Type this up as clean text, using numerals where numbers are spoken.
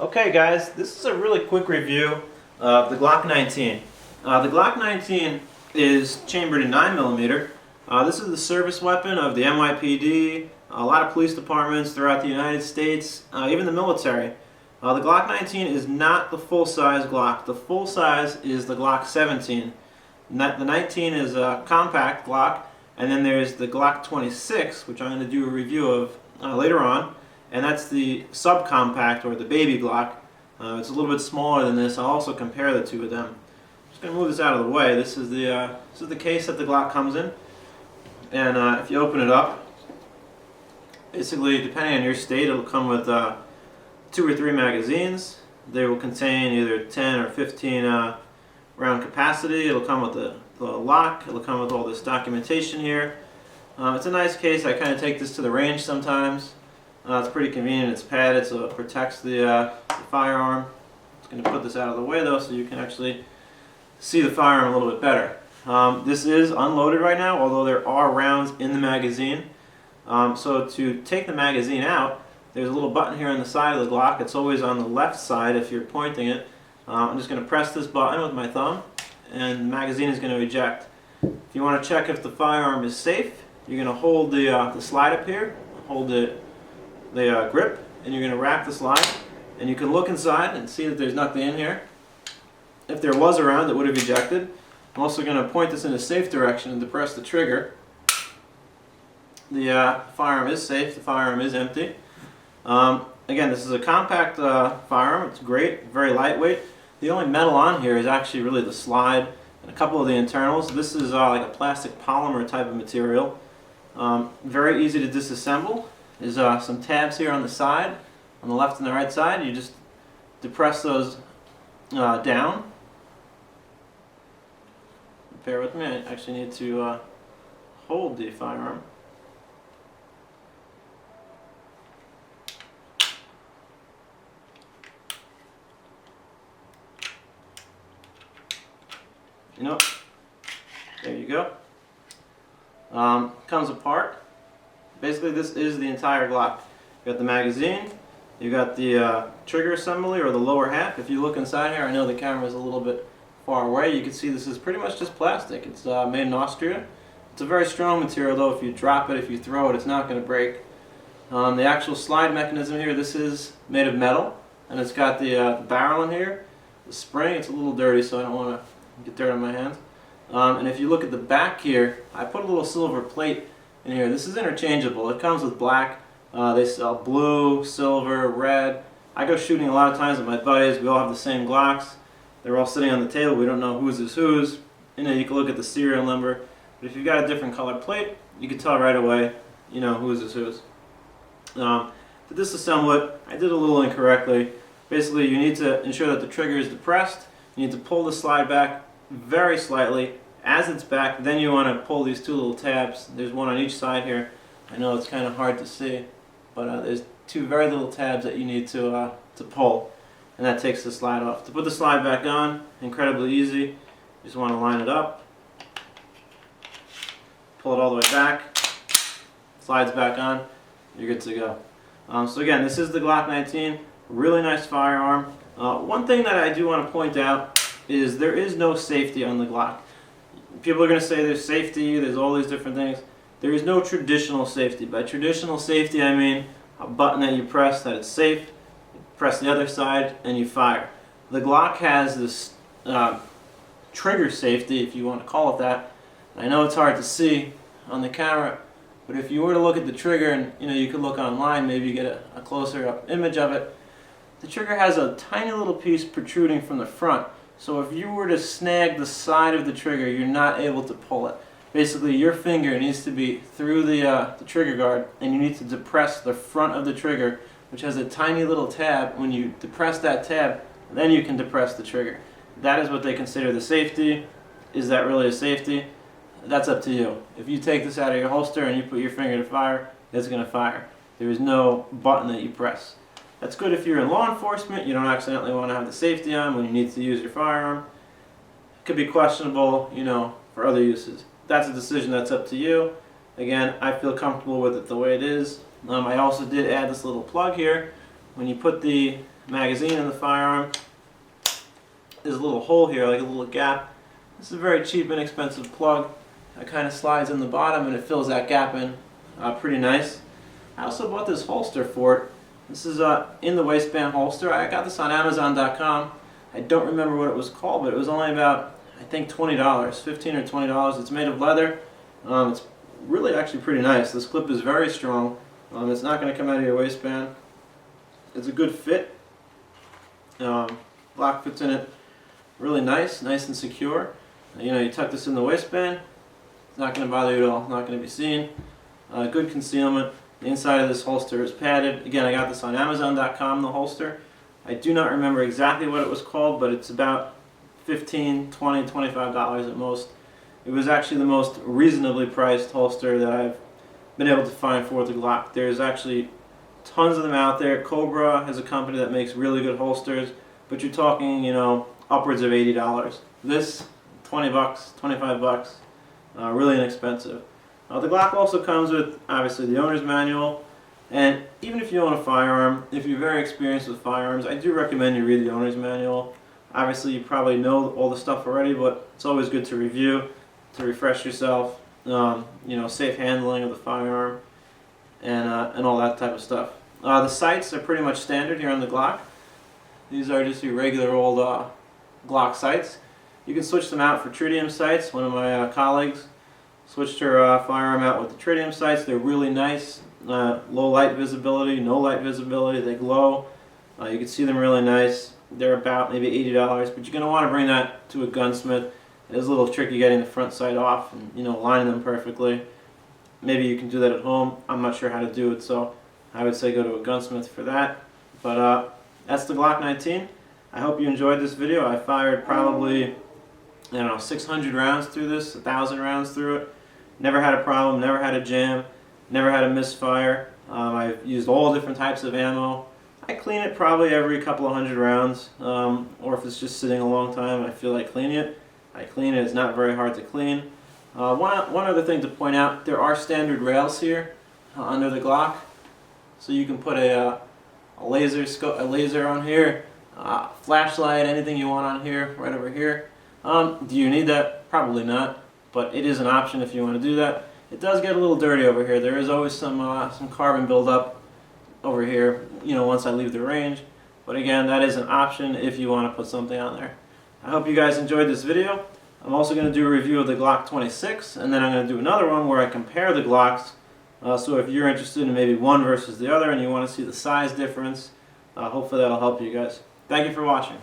Okay guys, this is a really quick review of the Glock 19. The Glock 19 is chambered in 9mm. This is the service weapon of the NYPD, a lot of police departments throughout the United States, even the military. The Glock 19 is not the full-size Glock. The full size is the Glock 17. The 19 is a compact Glock, and then there's the Glock 26, which I'm going to do a review of later on. And that's the subcompact, or the baby Glock. It's a little bit smaller than this. I'll also compare the two of them. I'm just going to move this out of the way. This is the case that the Glock comes in. And if you open it up, basically, depending on your state, it'll come with 2 or 3 magazines. They will contain either 10 or 15 round capacity. It'll come with the lock. It'll come with all this documentation here. It's a nice case. I kind of take this to the range sometimes. It's pretty convenient. It's padded, so it protects the firearm. I'm going to put this out of the way though, so you can actually see the firearm a little bit better. This is unloaded right now, although there are rounds in the magazine. So to take the magazine out, there's a little button here on the side of the Glock. It's always on the left side if you're pointing it. I'm just going to press this button with my thumb, and the magazine is going to eject. If you want to check if the firearm is safe, you're going to hold the slide up here, hold the grip, and you're going to rack the slide, and you can look inside and see that there's nothing in here. If there was a round, it would have ejected. I'm also going to point this in a safe direction and depress the trigger. The firearm is safe. The firearm is empty. Again, this is a compact firearm. It's great, very lightweight. The only metal on here is actually really the slide and a couple of the internals. This is like a plastic polymer type of material. Very easy to disassemble. There's some tabs here on the side, on the left and the right side. You just depress those down. Bear with me, I actually need to hold the firearm. You know, there you go. Comes apart. Basically, this is the entire Glock. You got the magazine, you got the trigger assembly, or the lower half. If you look inside here, I know the camera is a little bit far away. You can see this is pretty much just plastic. It's made in Austria. It's a very strong material, though. If you drop it, if you throw it, it's not going to break. The actual slide mechanism here, this is made of metal, and it's got the barrel in here. The spring, it's a little dirty, so I don't want to get dirt on my hands. And if you look at the back here, I put a little silver plate in here. This is interchangeable. It comes with black. They sell blue, silver, red. I go shooting a lot of times with my buddies. We all have the same Glocks. They're all sitting on the table. We don't know whose is whose. You know, you can look at the serial number. But if you've got a different colored plate, you can tell right away, you know, whose is whose. To disassemble it, I did a little incorrectly. Basically, you need to ensure that the trigger is depressed. You need to pull the slide back very slightly. As it's back, then you want to pull these 2 little tabs. There's one on each side here. I know it's kind of hard to see, but there's 2 very little tabs that you need to pull, and that takes the slide off. To put the slide back on, incredibly easy. You just want to line it up, pull it all the way back, slides back on, you're good to go. So again, this is the Glock 19, really nice firearm. One thing that I do want to point out is there is no safety on the Glock. People are going to say there's safety, there's all these different things. There is no traditional safety. By traditional safety, I mean a button that you press that it's safe, you press the other side, and you fire. The Glock has this trigger safety, if you want to call it that. I know it's hard to see on the camera, but if you were to look at the trigger, and you could look online, maybe you get a closer up image of it. The trigger has a tiny little piece protruding from the front. So if you were to snag the side of the trigger, you're not able to pull it. Basically, your finger needs to be through the trigger guard, and you need to depress the front of the trigger, which has a tiny little tab. When you depress that tab, then you can depress the trigger. That is what they consider the safety. Is that really a safety? That's up to you. If you take this out of your holster and you put your finger to fire, it's going to fire. There is no button that you press. That's good if you're in law enforcement. You don't accidentally want to have the safety on when you need to use your firearm. It could be questionable, for other uses. That's a decision that's up to you. Again, I feel comfortable with it the way it is. I also did add this little plug here. When you put the magazine in the firearm. There's a little hole here, like a little gap. This is a very cheap, inexpensive plug. It kind of slides in the bottom and it fills that gap in pretty nice. I also bought this holster for it. This is in the waistband holster. I got this on Amazon.com. I don't remember what it was called, but it was only about, I think, $20, $15 or $20. It's made of leather. It's really actually pretty nice. This clip is very strong. It's not going to come out of your waistband. It's a good fit. Glock fits in it really nice and secure. You know, you tuck this in the waistband. It's not going to bother you at all. It's not going to be seen. Good concealment. The inside of this holster is padded. Again, I got this on Amazon.com, the holster. I do not remember exactly what it was called, but it's about $15, $20, $25 at most. It was actually the most reasonably priced holster that I've been able to find for the Glock. There's actually tons of them out there. Cobra is a company that makes really good holsters, but you're talking, you know, upwards of $80. This, 20 bucks, 25 bucks, really inexpensive. The Glock also comes with, obviously, the owner's manual, and even if you own a firearm, if you're very experienced with firearms, I do recommend you read the owner's manual. Obviously, you probably know all the stuff already, but it's always good to review, to refresh yourself, you know, safe handling of the firearm, and all that type of stuff. The sights are pretty much standard here on the Glock. These are just your regular old Glock sights. You can switch them out for tritium sights. One of my colleagues switched her firearm out with the tritium sights. They're really nice. Low light visibility, no light visibility. They glow. You can see them really nice. They're about maybe $80, but you're going to want to bring that to a gunsmith. It is a little tricky getting the front sight off and, you know, lining them perfectly. Maybe you can do that at home. I'm not sure how to do it, so I would say go to a gunsmith for that. But that's the Glock 19. I hope you enjoyed this video. I fired probably, I don't know, 600 rounds through this, 1,000 rounds through it. Never had a problem, never had a jam, never had a misfire. I've used all different types of ammo. I clean it probably every couple of hundred rounds, or if it's just sitting a long time and I feel like cleaning it, I clean it. It's not very hard to clean. One other thing to point out, there are standard rails here under the Glock, so you can put a laser on here, flashlight, anything you want on here, right over here. Do you need that? Probably not, but it is an option if you want to do that. It does get a little dirty over here. There is always some carbon buildup over here, you know, once I leave the range. But again, that is an option if you want to put something on there. I hope you guys enjoyed this video. I'm also going to do a review of the Glock 26, and then I'm going to do another one where I compare the Glocks. So if you're interested in maybe one versus the other and you want to see the size difference, hopefully that'll help you guys. Thank you for watching.